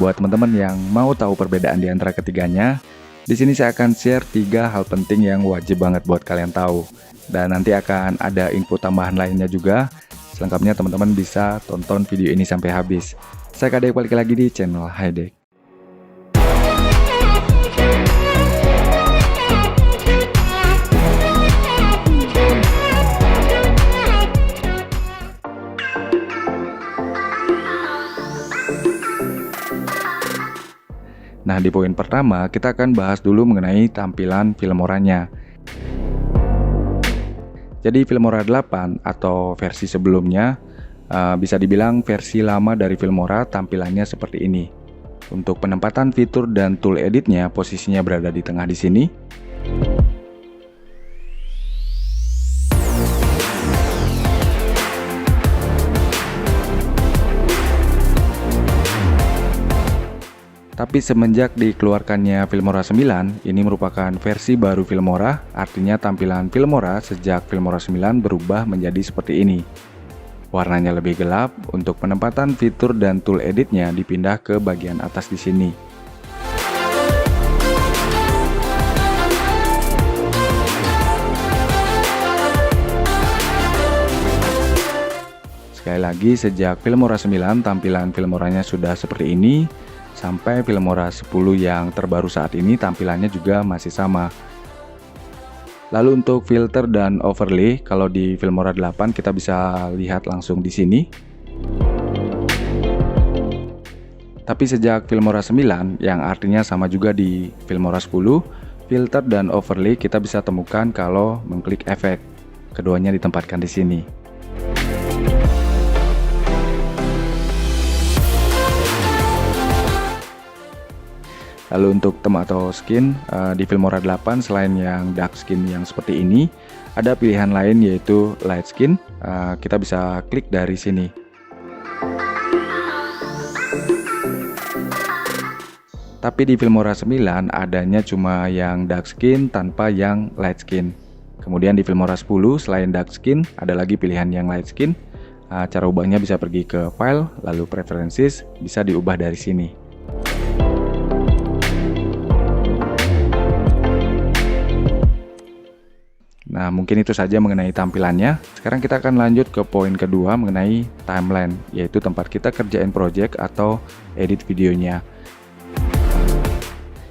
buat teman-teman yang mau tahu perbedaan di antara ketiganya, di sini saya akan share 3 hal penting yang wajib banget buat kalian tahu. Dan nanti akan ada info tambahan lainnya juga. Selengkapnya teman-teman bisa tonton video ini sampai habis. Saya Kadek, balik lagi di channel Haidek. Nah, di poin pertama kita akan bahas dulu mengenai tampilan Filmora-nya. Jadi Filmora 8 atau versi sebelumnya bisa dibilang versi lama dari Filmora, tampilannya seperti ini. Untuk penempatan fitur dan tool editnya, posisinya berada di tengah di sini. Tapi semenjak dikeluarkannya Filmora 9, ini merupakan versi baru Filmora, artinya tampilan Filmora sejak Filmora 9 berubah menjadi seperti ini. Warnanya lebih gelap, untuk penempatan fitur dan tool editnya dipindah ke bagian atas di sini. Sekali lagi, sejak Filmora 9 tampilan Filmoranya sudah seperti ini. Sampai Filmora 10 yang terbaru saat ini tampilannya juga masih sama. Lalu untuk filter dan overlay, kalau di Filmora 8 kita bisa lihat langsung di sini. Tapi sejak Filmora 9, yang artinya sama juga di Filmora 10, filter dan overlay kita bisa temukan kalau mengklik efek. Keduanya ditempatkan di sini. Lalu untuk theme atau skin di Filmora 8 selain yang dark skin yang seperti ini, ada pilihan lain yaitu light skin. Kita bisa klik dari sini. Tapi di Filmora 9 adanya cuma yang dark skin tanpa yang light skin. Kemudian di Filmora 10 selain dark skin ada lagi pilihan yang light skin. Cara ubahnya bisa pergi ke file, lalu preferences, bisa diubah dari sini. Nah, mungkin itu saja mengenai tampilannya. Sekarang kita akan lanjut ke poin kedua mengenai timeline, yaitu tempat kita kerjain project atau edit videonya.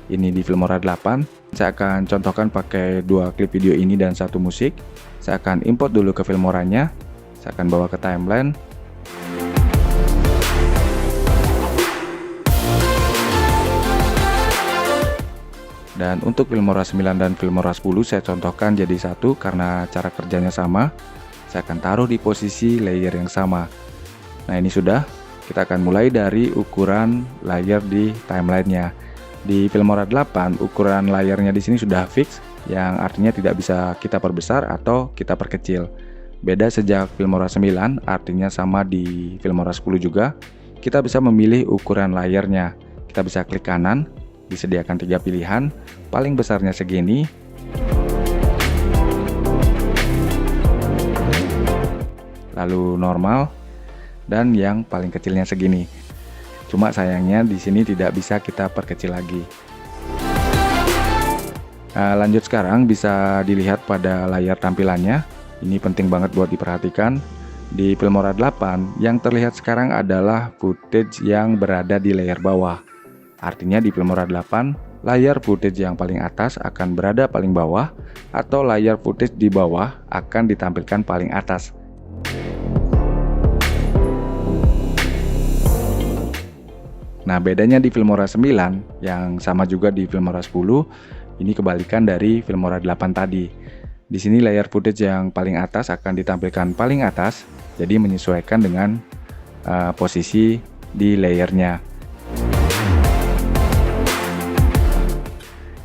Ini di Filmora 8. Saya akan contohkan pakai 2 klip video ini dan 1 musik. Saya akan import dulu ke Filmoranya. Saya akan bawa ke timeline. Dan untuk Filmora 9 dan Filmora 10 saya contohkan jadi satu karena cara kerjanya sama. Saya akan taruh di posisi layer yang sama. Nah, ini sudah. Kita akan mulai dari ukuran layer di timelinenya. Di Filmora 8 ukuran layernya di sini sudah fix, yang artinya tidak bisa kita perbesar atau kita perkecil. Beda sejak Filmora 9, artinya sama di Filmora 10 juga. Kita bisa memilih ukuran layernya. Kita bisa klik kanan. Disediakan 3 pilihan, paling besarnya segini, lalu normal, dan yang paling kecilnya segini. Cuma sayangnya di sini tidak bisa kita perkecil lagi. Nah, lanjut sekarang bisa dilihat pada layar tampilannya. Ini penting banget buat diperhatikan. Di Filmora 8 yang terlihat sekarang adalah footage yang berada di layer bawah. Artinya di Filmora 8, layar footage yang paling atas akan berada paling bawah, atau layar footage di bawah akan ditampilkan paling atas. Nah, bedanya di Filmora 9, yang sama juga di Filmora 10, ini kebalikan dari Filmora 8 tadi. Di sini layar footage yang paling atas akan ditampilkan paling atas, jadi menyesuaikan dengan posisi di layernya.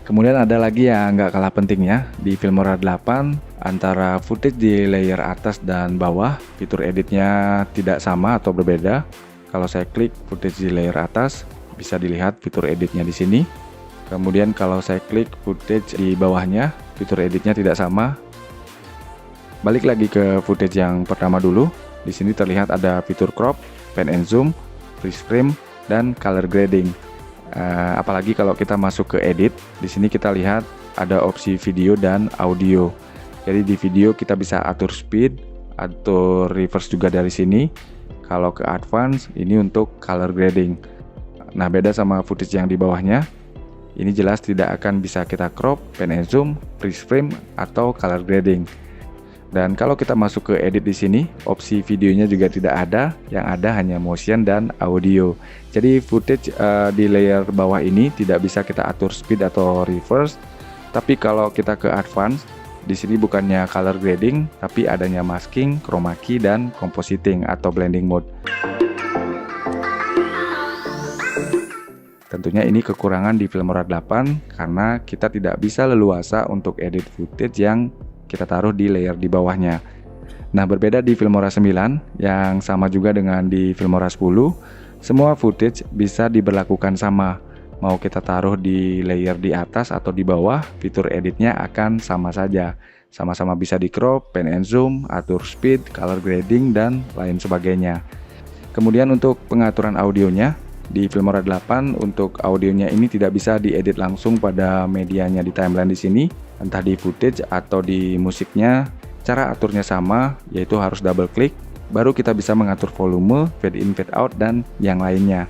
Kemudian ada lagi yang nggak kalah pentingnya, di Filmora 8 antara footage di layer atas dan bawah, fitur editnya tidak sama atau berbeda. Kalau saya klik footage di layer atas, bisa dilihat fitur editnya di sini. Kemudian kalau saya klik footage di bawahnya, fitur editnya tidak sama. Balik lagi ke footage yang pertama dulu. Di sini terlihat ada fitur crop, pan and zoom, freeze frame, dan color grading. Apalagi kalau kita masuk ke edit, di sini kita lihat ada opsi video dan audio. Jadi di video kita bisa atur speed, atur reverse juga dari sini. Kalau ke advance, ini untuk color grading. Nah, beda sama footage yang di bawahnya. Ini jelas tidak akan bisa kita crop, pan and zoom, freeze frame, atau color grading. Dan kalau kita masuk ke edit di sini, opsi videonya juga tidak ada, yang ada hanya motion dan audio. Jadi footage di layer bawah ini tidak bisa kita atur speed atau reverse. Tapi kalau kita ke advance, di sini bukannya color grading, tapi adanya masking, chroma key, dan compositing atau blending mode. Tentunya ini kekurangan di Filmora 8 karena kita tidak bisa leluasa untuk edit footage yang kita taruh di layer di bawahnya. Nah, berbeda di Filmora 9 yang sama juga dengan di Filmora 10, semua footage bisa diberlakukan sama. Mau kita taruh di layer di atas atau di bawah, fitur editnya akan sama saja. Sama-sama bisa di crop, pan and zoom, atur speed, color grading, dan lain sebagainya. Kemudian untuk pengaturan audionya, di Filmora 8 untuk audionya ini tidak bisa diedit langsung pada medianya di timeline di sini, entah di footage atau di musiknya. Cara aturnya sama, yaitu harus double klik, baru kita bisa mengatur volume, fade in, fade out, dan yang lainnya.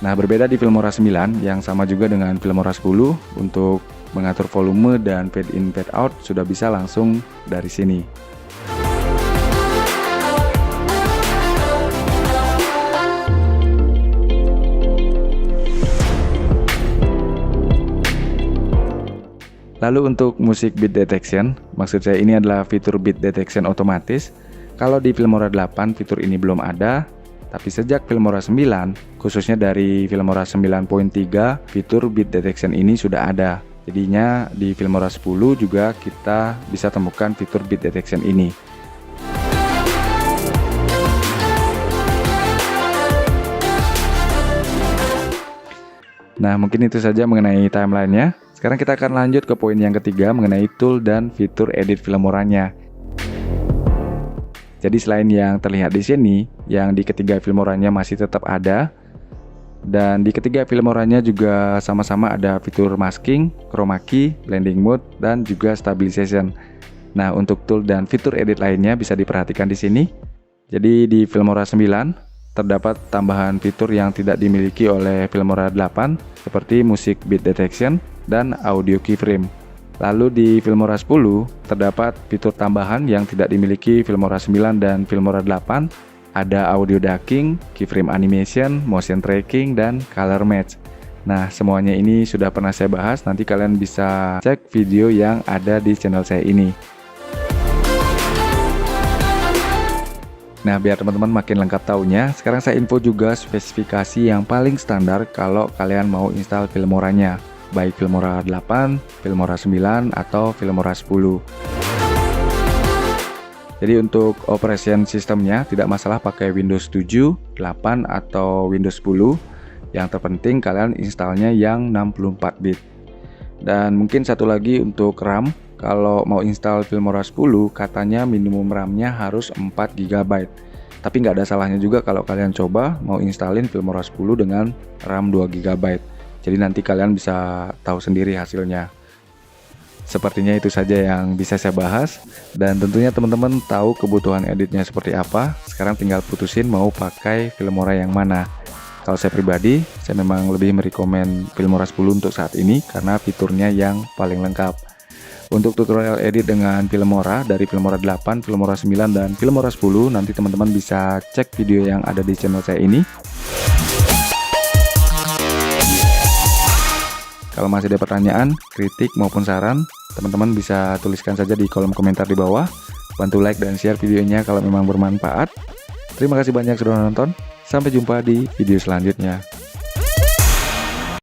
Nah, berbeda di Filmora 9 yang sama juga dengan Filmora 10, untuk mengatur volume dan fade in, fade out sudah bisa langsung dari sini. Lalu untuk musik beat detection, maksud saya ini adalah fitur beat detection otomatis. Kalau di Filmora 8 fitur ini belum ada, tapi sejak Filmora 9, khususnya dari Filmora 9.3, fitur beat detection ini sudah ada. Jadinya di Filmora 10 juga kita bisa temukan fitur beat detection ini. Nah, mungkin itu saja mengenai timeline-nya. Sekarang kita akan lanjut ke poin yang ketiga mengenai tool dan fitur edit Filmoranya. Jadi selain yang terlihat di sini, yang di ketiga Filmoranya masih tetap ada. Dan di ketiga Filmoranya juga sama-sama ada fitur masking, chroma key, blending mode, dan juga stabilization. Nah, untuk tool dan fitur edit lainnya bisa diperhatikan di sini. Jadi di Filmora 9 terdapat tambahan fitur yang tidak dimiliki oleh Filmora 8 seperti musik beat detection dan audio keyframe. Lalu di Filmora 10 terdapat fitur tambahan yang tidak dimiliki Filmora 9 dan Filmora 8. Ada audio ducking, keyframe animation, motion tracking, dan color match. Nah, semuanya ini sudah pernah saya bahas, nanti kalian bisa cek video yang ada di channel saya ini. Nah, biar teman-teman makin lengkap taunya, sekarang saya info juga spesifikasi yang paling standar kalau kalian mau install Filmoranya, baik Filmora 8, Filmora 9, atau Filmora 10. Jadi untuk operation sistemnya tidak masalah pakai Windows 7, 8, atau Windows 10. Yang terpenting kalian installnya yang 64 bit. Dan mungkin satu lagi untuk RAM, kalau mau install Filmora 10 katanya minimum RAM-nya harus 4 GB. Tapi nggak ada salahnya juga kalau kalian coba mau installin Filmora 10 dengan RAM 2 GB. Jadi nanti kalian bisa tahu sendiri hasilnya. Sepertinya itu saja yang bisa saya bahas, dan tentunya teman-teman tahu kebutuhan editnya seperti apa. Sekarang tinggal putusin mau pakai Filmora yang mana. Kalau saya pribadi, saya memang lebih merekomen Filmora 10 untuk saat ini karena fiturnya yang paling lengkap. Untuk tutorial edit dengan Filmora dari Filmora 8, Filmora 9, dan Filmora 10 nanti teman-teman bisa cek video yang ada di channel saya ini. Kalau masih ada pertanyaan, kritik maupun saran, teman-teman bisa tuliskan saja di kolom komentar di bawah. Bantu like dan share videonya kalau memang bermanfaat. Terima kasih banyak sudah nonton. Sampai jumpa di video selanjutnya.